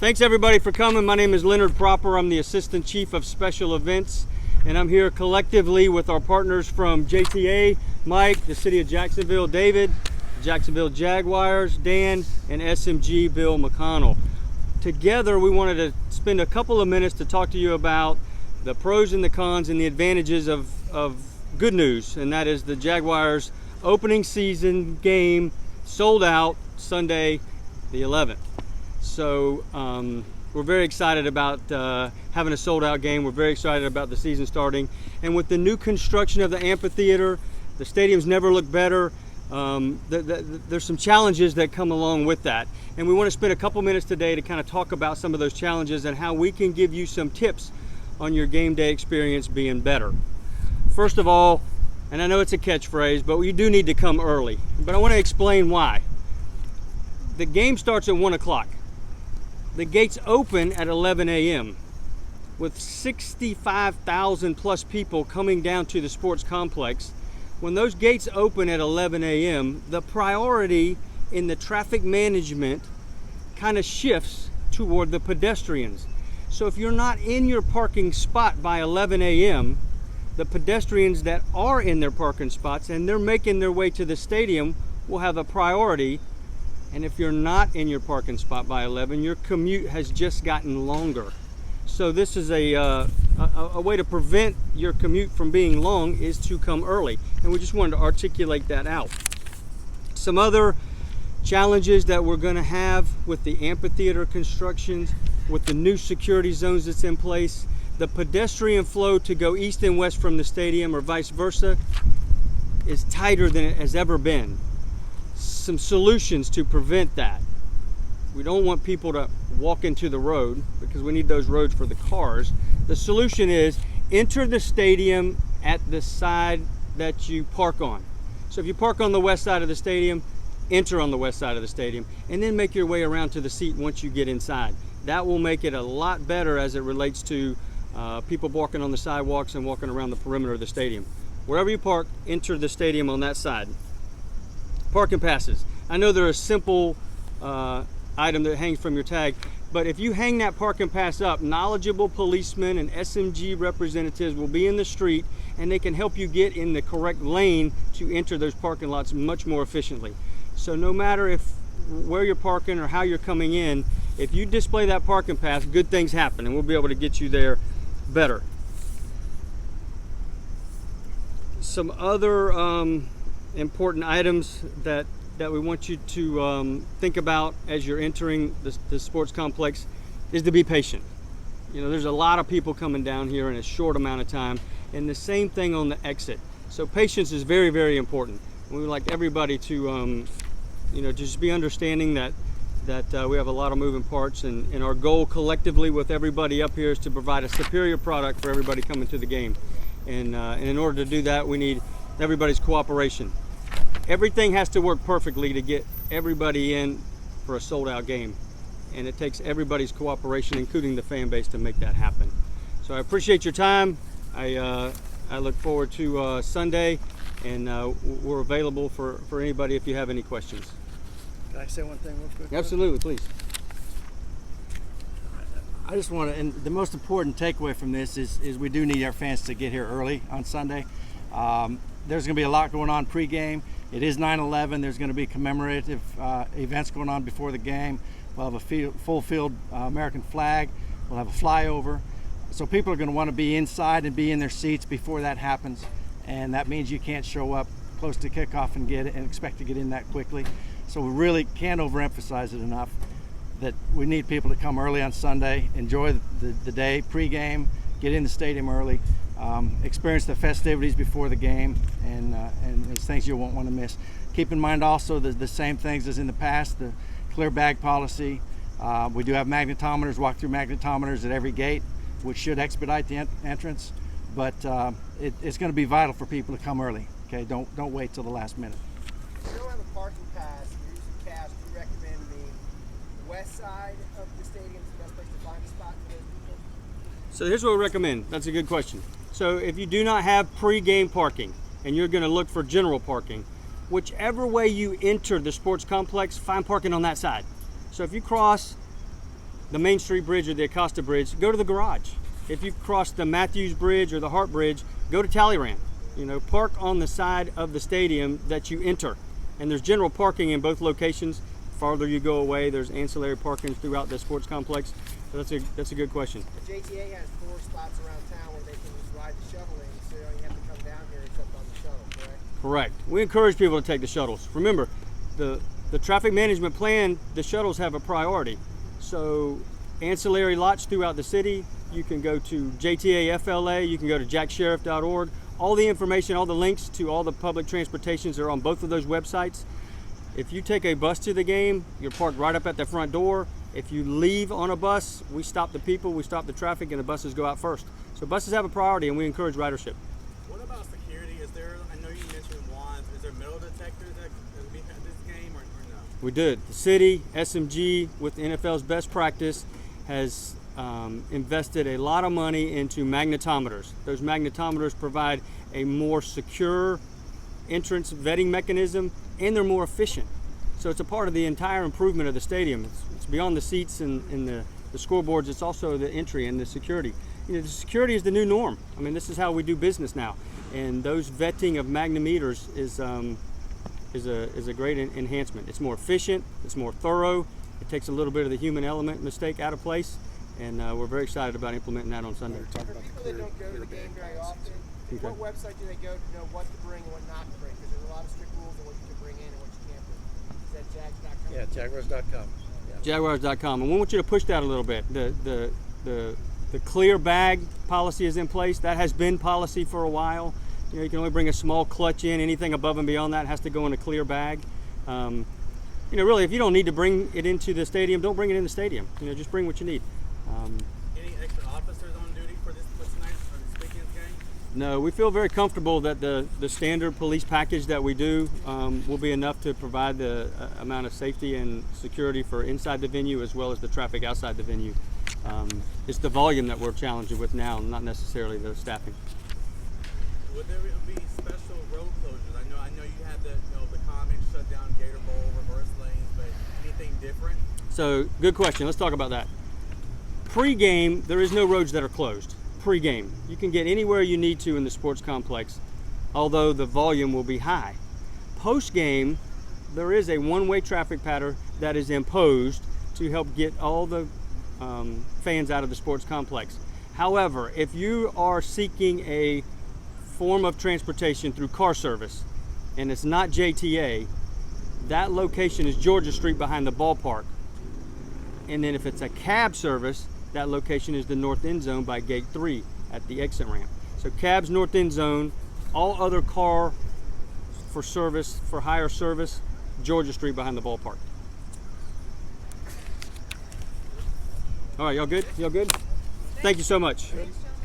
Thanks everybody for coming. My name is Leonard Proper. I'm the Assistant Chief of Special Events, and I'm here collectively with our partners from JTA, Mike, the City of Jacksonville, David, Jacksonville Jaguars, Dan, and SMG, Bill McConnell. Together, we wanted to spend a couple of minutes to talk to you about the pros and the cons and the advantages of good news, and that is the Jaguars opening season game sold out Sunday the 11th. So we're very excited about having a sold out game. We're very excited about the season starting. And with the new construction of the amphitheater, the stadium's never looked better. There's some challenges that come along with that. And we want to spend a couple minutes today to kind of talk about some of those challenges and how we can give you some tips on your game day experience being better. First of all, and I know it's a catchphrase, but you do need to come early. But I want to explain why. The game starts at 1 o'clock. The gates open at 11 a.m. with 65,000 plus people coming down to the sports complex. When those gates open at 11 a.m., the priority in the traffic management kind of shifts toward the pedestrians. So if you're not in your parking spot by 11 a.m., the pedestrians that are in their parking spots and they're making their way to the stadium will have a priority. And if you're not in your parking spot by 11, your commute has just gotten longer. So this is a way to prevent your commute from being long is to come early. And we just wanted to articulate that out. Some other challenges that we're going to have with the amphitheater constructions, with the new security zones that's in place, the pedestrian flow to go east and west from the stadium or vice versa is tighter than it has ever been. Some solutions to prevent that. We don't want people to walk into the road because we need those roads for the cars. The solution is enter the stadium at the side that you park on. So if you park on the west side of the stadium, enter on the west side of the stadium and then make your way around to the seat once you get inside. That will make it a lot better as it relates to people walking on the sidewalks and walking around the perimeter of the stadium. Wherever you park, enter the stadium on that side. Parking passes. I know they're a simple item that hangs from your tag, but if you hang that parking pass up, knowledgeable policemen and SMG representatives will be in the street and they can help you get in the correct lane to enter those parking lots much more efficiently. So no matter where you're parking or how you're coming in, if you display that parking pass, good things happen and we'll be able to get you there better. Some other important items that we want you to think about as you're entering the sports complex is to be patient. You know, there's a lot of people coming down here in a short amount of time, and the same thing on the exit. So patience is very, very important. We would like everybody to just be understanding that we have a lot of moving parts, and our goal collectively with everybody up here is to provide a superior product for everybody coming to the game. And in order to do that, we need everybody's cooperation. Everything has to work perfectly to get everybody in for a sold out game. And it takes everybody's cooperation, including the fan base, to make that happen. So I appreciate your time. I look forward to Sunday, and we're available for anybody if you have any questions. Can I say one thing real quick? Absolutely, please. I just want to, and the most important takeaway from this is we do need our fans to get here early on Sunday. There's going to be a lot going on pregame. It is 9/11. There's going to be commemorative events going on before the game. We'll have a full field American flag. We'll have a flyover. So people are going to want to be inside and be in their seats before that happens. And that means you can't show up close to kickoff and expect to get in that quickly. So we really can't overemphasize it enough that we need people to come early on Sunday, enjoy the day, pregame, get in the stadium early. Experience the festivities before the game, and it's things you won't want to miss. Keep in mind also the same things as in the past, the clear bag policy. We do have magnetometers, walk-through magnetometers at every gate, which should expedite the entrance, but it's going to be vital for people to come early. Okay, don't wait till the last minute. If you don't have a parking pass, you're using cash, do you recommend the west side of the stadium is the best place to find a spot for those people? So here's what we recommend. That's a good question. So if you do not have pre-game parking and you're going to look for general parking, whichever way you enter the sports complex, find parking on that side. So if you cross the Main Street Bridge or the Acosta Bridge, go to the garage. If you've crossed the Matthews Bridge or the Hart Bridge, go to Talleyrand. You know, park on the side of the stadium that you enter. And there's general parking in both locations. Farther you go away, there's ancillary parking throughout the sports complex. So that's a good question. The JTA has 4 spots around town where they can just ride the shuttle in, so you don't even have to come down here except on the shuttle, correct? Correct. We encourage people to take the shuttles. Remember, the traffic management plan, the shuttles have a priority. So ancillary lots throughout the city, you can go to JTA FLA, you can go to jaxsheriff.org. All the information, all the links to all the public transportations are on both of those websites. If you take a bus to the game, you're parked right up at the front door. If you leave on a bus, we stop the people, we stop the traffic, and the buses go out first. So buses have a priority, and we encourage ridership. What about security? Is there, I know you mentioned wands, is there metal detectors at this game or no? We did. The city, SMG, with the NFL's best practice, has invested a lot of money into magnetometers. Those magnetometers provide a more secure entrance vetting mechanism, and they're more efficient. So it's a part of the entire improvement of the stadium. It's beyond the seats and the scoreboards. It's also the entry and the security. You know, the security is the new norm. I mean, this is how we do business now. And those vetting of magnometers is a great enhancement. It's more efficient. It's more thorough. It takes a little bit of the human element mistake out of place. And we're very excited about implementing that on Sunday. For people that don't go to the game very often, what website do they go to know what to bring and what not to bring? Because there's a lot of strict rules on what you can bring in and what you can't bring. Is that jags.com? Yeah, jaguars.com. Jaguars.com. And we want you to push that a little bit. The clear bag policy is in place. That has been policy for a while. You know, you can only bring a small clutch in. Anything above and beyond that has to go in a clear bag. You know, really, if you don't need to bring it into the stadium, don't bring it in the stadium. You know, just bring what you need. Any extra officers on duty for tonight or this weekend's game? No, we feel very comfortable that the standard police package that we do will be enough to provide the amount of safety and security for inside the venue as well as the traffic outside the venue. It's the volume that we're challenging with now, not necessarily the staffing. Would there be special road closures? I know you had the common shut down Gator Bowl, reverse lanes, but anything different? So, good question. Let's talk about that. Pre-game, there is no roads that are closed. Pre-game, you can get anywhere you need to in the sports complex, although the volume will be high. Post-game, there is a one-way traffic pattern that is imposed to help get all the fans out of the sports complex. However, if you are seeking a form of transportation through car service and it's not JTA, that location is Georgia Street behind the ballpark. And then if it's a cab service, that location is the north end zone by gate 3 at the exit ramp. So cabs, north end zone, all other car for service, for hire service, Georgia Street behind the ballpark. All right, y'all good? Y'all good? Thank you so much.